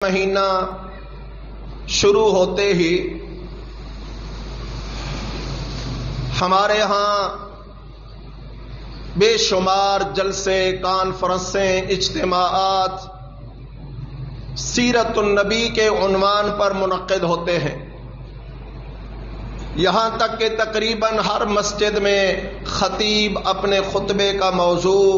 مہینہ شروع ہوتے ہی ہمارے ہاں بے شمار جلسے، کانفرنسیں، اجتماعات سیرت النبی کے عنوان پر منعقد ہوتے ہیں، یہاں تک کہ تقریباً ہر مسجد میں خطیب اپنے خطبے کا موضوع،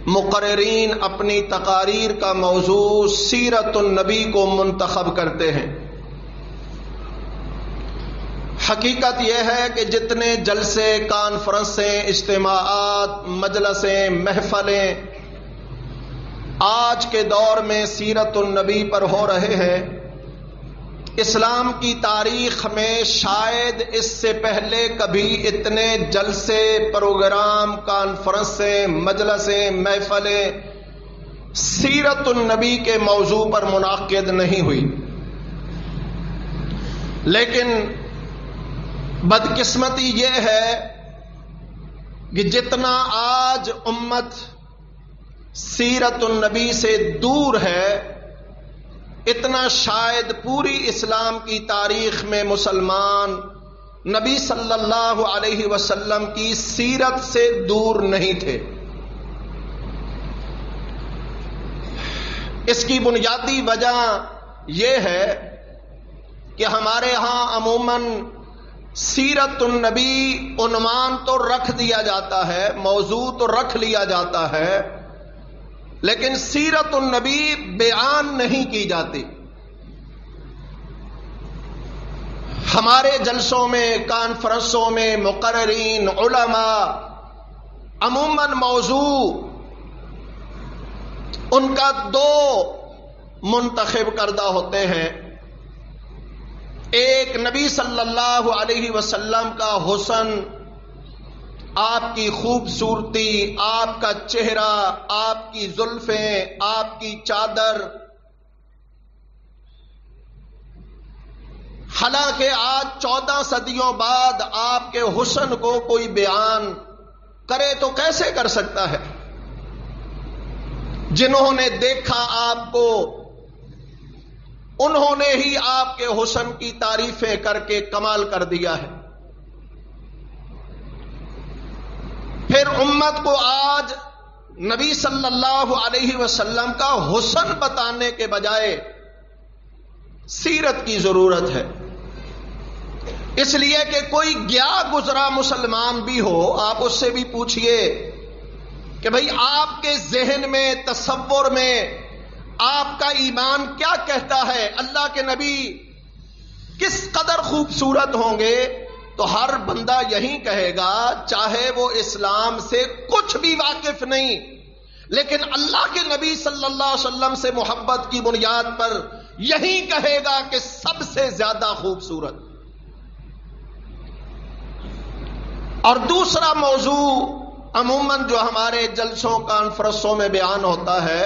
مقررین اپنی تقاریر کا موضوع سیرت النبی کو منتخب کرتے ہیں۔ حقیقت یہ ہے کہ جتنے جلسے، کانفرنسیں، اجتماعات، مجلسیں، محفلیں آج کے دور میں سیرت النبی پر ہو رہے ہیں، اسلام کی تاریخ میں شاید اس سے پہلے کبھی اتنے جلسے، پروگرام، کانفرنسیں، مجلسیں، محفلیں سیرت النبی کے موضوع پر منعقد نہیں ہوئی۔ لیکن بدقسمتی یہ ہے کہ جتنا آج امت سیرت النبی سے دور ہے، اتنا شاید پوری اسلام کی تاریخ میں مسلمان نبی صلی اللہ علیہ وسلم کی سیرت سے دور نہیں تھے۔ اس کی بنیادی وجہ یہ ہے کہ ہمارے ہاں عموماً سیرت النبی عنوان تو رکھ دیا جاتا ہے، موضوع تو رکھ لیا جاتا ہے، لیکن سیرت النبی بیان نہیں کی جاتی۔ ہمارے جلسوں میں، کانفرنسوں میں مقررین، علماء عموماً موضوع ان کا دو منتخب کردہ ہوتے ہیں، ایک نبی صلی اللہ علیہ وسلم کا حسن، آپ کی خوبصورتی، آپ کا چہرہ، آپ کی زلفیں، آپ کی چادر۔ حالانکہ آج 14 صدیوں بعد آپ کے حسن کو کوئی بیان کرے تو کیسے کر سکتا ہے؟ جنہوں نے دیکھا آپ کو، انہوں نے ہی آپ کے حسن کی تعریفیں کر کے کمال کر دیا ہے۔ پھر امت کو آج نبی صلی اللہ علیہ وسلم کا حسن بتانے کے بجائے سیرت کی ضرورت ہے۔ اس لیے کہ کوئی گیا گزرا مسلمان بھی ہو، آپ اس سے بھی پوچھئے کہ بھئی آپ کے ذہن میں، تصور میں آپ کا ایمان کیا کہتا ہے، اللہ کے نبی کس قدر خوبصورت ہوں گے، تو ہر بندہ یہی کہے گا، چاہے وہ اسلام سے کچھ بھی واقف نہیں، لیکن اللہ کے نبی صلی اللہ علیہ وسلم سے محبت کی بنیاد پر یہی کہے گا کہ سب سے زیادہ خوبصورت۔ اور دوسرا موضوع عموماً جو ہمارے جلسوں، کانفرنسوں میں بیان ہوتا ہے،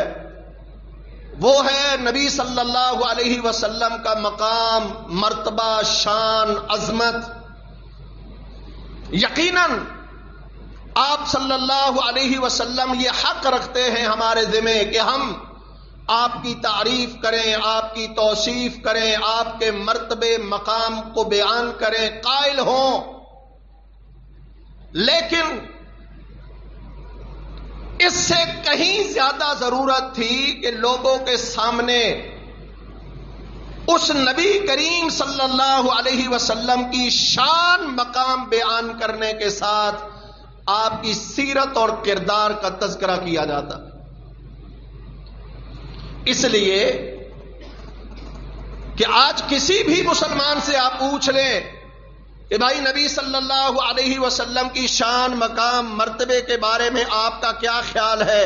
وہ ہے نبی صلی اللہ علیہ وسلم کا مقام، مرتبہ، شان، عظمت۔ یقیناً آپ صلی اللہ علیہ وسلم یہ حق رکھتے ہیں ہمارے ذمہ کہ ہم آپ کی تعریف کریں، آپ کی توصیف کریں، آپ کے مرتبے، مقام کو بیان کریں، قائل ہوں، لیکن اس سے کہیں زیادہ ضرورت تھی کہ لوگوں کے سامنے اس نبی کریم صلی اللہ علیہ وسلم کی شان، مقام بیان کرنے کے ساتھ آپ کی سیرت اور کردار کا تذکرہ کیا جاتا۔ اس لیے کہ آج کسی بھی مسلمان سے آپ پوچھ لیں کہ بھائی نبی صلی اللہ علیہ وسلم کی شان، مقام، مرتبے کے بارے میں آپ کا کیا خیال ہے،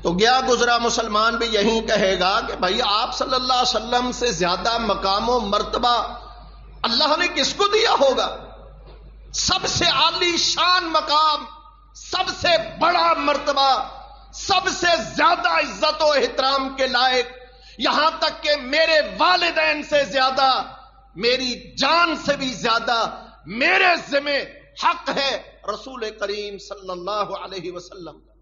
تو گیا گزرا مسلمان بھی یہی کہے گا کہ بھائی آپ صلی اللہ علیہ وسلم سے زیادہ مقام و مرتبہ اللہ نے کس کو دیا ہوگا؟ سب سے عالی شان مقام، سب سے بڑا مرتبہ، سب سے زیادہ عزت و احترام کے لائق، یہاں تک کہ میرے والدین سے زیادہ، میری جان سے بھی زیادہ میرے ذمہ حق ہے رسول کریم صلی اللہ علیہ وسلم کا۔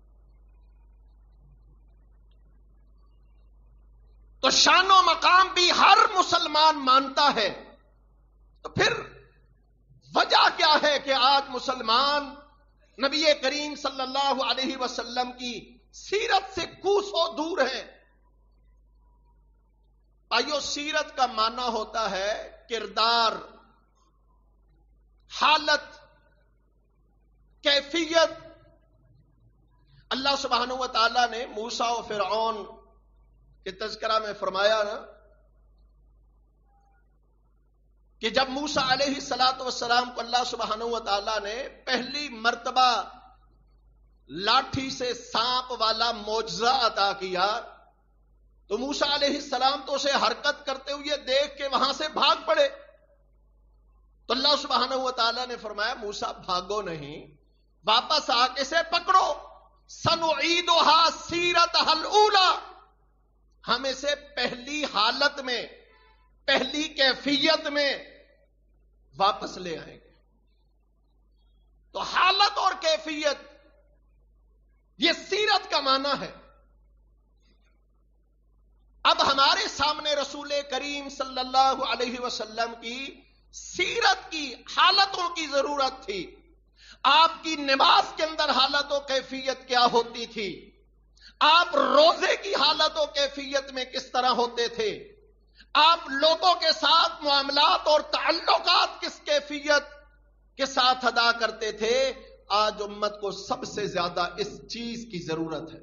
تو شان و مقام بھی ہر مسلمان مانتا ہے. تو پھر وجہ کیا ہے کہ آج مسلمان نبی کریم صلی اللہ علیہ وسلم کی سیرت سے کوسوں دور ہیں؟ آئیو، سیرت کا معنی ہوتا ہے کردار، حالت، کیفیت. اللہ سبحانہ و تعالیٰ نے موسیٰ و فرعون کے تذکرہ میں فرمایا نا کہ جب موسیٰ علیہ السلام کو اللہ سبحانہ و تعالیٰ نے پہلی مرتبہ لاٹھی سے سانپ والا معجزہ عطا کیا تو موسیٰ علیہ السلام تو اسے حرکت کرتے ہوئے دیکھ کے وہاں سے بھاگ پڑے. تو اللہ سبحانہ و تعالیٰ نے فرمایا موسیٰ بھاگو نہیں، واپس آ کے سے پکڑو. سنعیدھا سیرتھا الاولی، ہم اسے پہلی حالت میں، پہلی کیفیت میں واپس لے آئیں گے. تو حالت اور کیفیت یہ سیرت کا معنی ہے. اب ہمارے سامنے رسول کریم صلی اللہ علیہ وسلم کی سیرت کی حالتوں کی ضرورت تھی. آپ کی نماز کے اندر حالت و کیفیت کیا ہوتی تھی؟ آپ روزے کی حالت و کیفیت میں کس طرح ہوتے تھے؟ آپ لوگوں کے ساتھ معاملات اور تعلقات کس کیفیت کے ساتھ ادا کرتے تھے؟ آج امت کو سب سے زیادہ اس چیز کی ضرورت ہے.